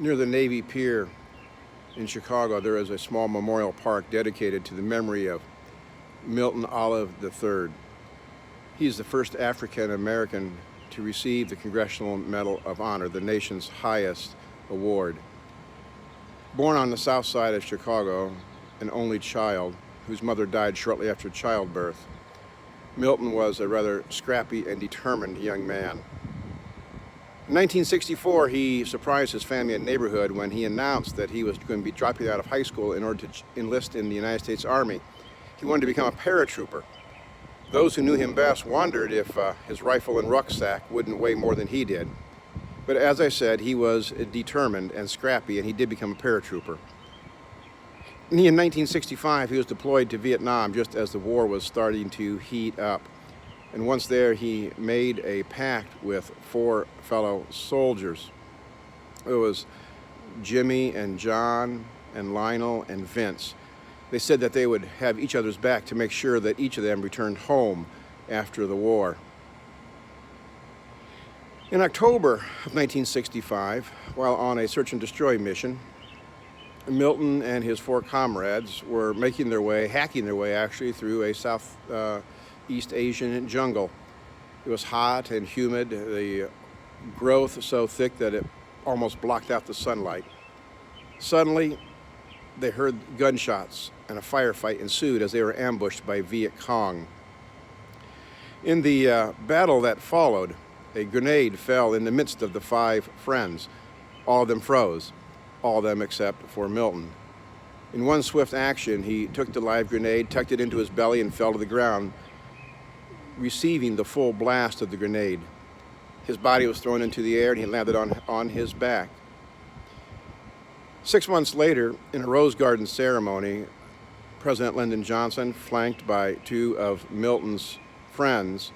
Near the Navy Pier in Chicago, there is a small memorial park dedicated to the memory of Milton Olive III. He is the first African American to receive the Congressional Medal of Honor, the nation's highest award. Born on the south side of Chicago, an only child whose mother died shortly after childbirth, Milton was a rather scrappy and determined young man. In 1964, he surprised his family and neighborhood when he announced that he was going to be dropping out of high school in order to enlist in the United States Army. He wanted to become a paratrooper. Those who knew him best wondered if his rifle and rucksack wouldn't weigh more than he did. But as I said, he was determined and scrappy, and he did become a paratrooper. In 1965, he was deployed to Vietnam just as the war was starting to heat up. And once there, he made a pact with 4 fellow soldiers. It was Jimmy and John and Lionel and Vince. They said that they would have each other's back to make sure that each of them returned home after the war. In October of 1965, while on a search and destroy mission, Milton and his 4 comrades were hacking their way actually, through a Southeast Asian jungle. It was hot and humid, the growth so thick that it almost blocked out the sunlight. Suddenly, they heard gunshots and a firefight ensued as they were ambushed by Viet Cong. In the battle that followed, a grenade fell in the midst of the 5 friends. All of them froze, all of them except for Milton. In one swift action, he took the live grenade, tucked it into his belly, and fell to the ground, receiving the full blast of the grenade. His body was thrown into the air, and he landed on his back. 6 months later, in a Rose Garden ceremony, President Lyndon Johnson, flanked by 2 of Milton's friends,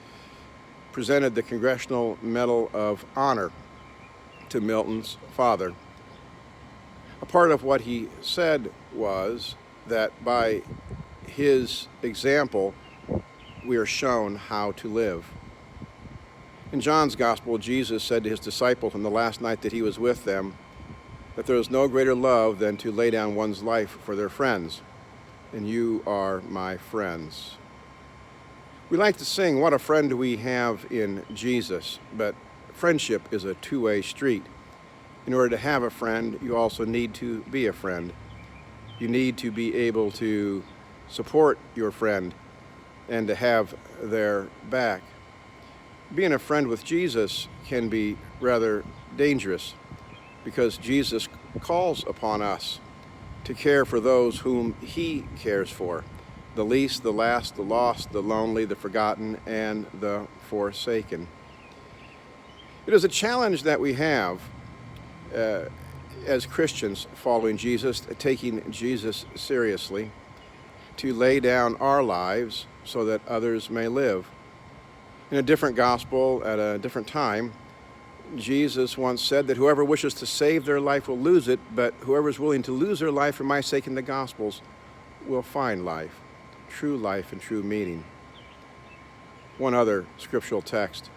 presented the Congressional Medal of Honor to Milton's father. A part of what he said was that by his example, we are shown how to live. In John's Gospel, Jesus said to his disciples on the last night that he was with them that there is no greater love than to lay down one's life for their friends, and you are my friends. We like to sing, "What a friend we have in Jesus," but friendship is a two-way street. In order to have a friend, you also need to be a friend. You need to be able to support your friend and to have their back. Being a friend with Jesus can be rather dangerous because Jesus calls upon us to care for those whom he cares for, the least, the last, the lost, the lonely, the forgotten, and the forsaken. It is a challenge that we have as Christians following Jesus, taking Jesus seriously, to lay down our lives so that others may live. In a different gospel at a different time, Jesus once said that whoever wishes to save their life will lose it, but whoever is willing to lose their life for my sake in the Gospels will find life and true meaning. One other scriptural text.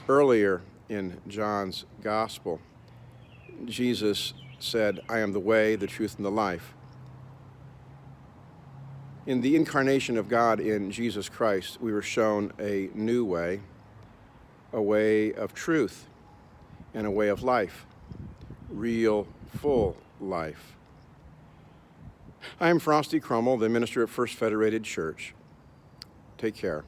Earlier in John's Gospel, Jesus said, "I am the way, the truth, and the life." In the incarnation of God in Jesus Christ, we were shown a new way, a way of truth, and a way of life, real, full life. I am Forrest Krummel, the minister at First Federated Church. Take care.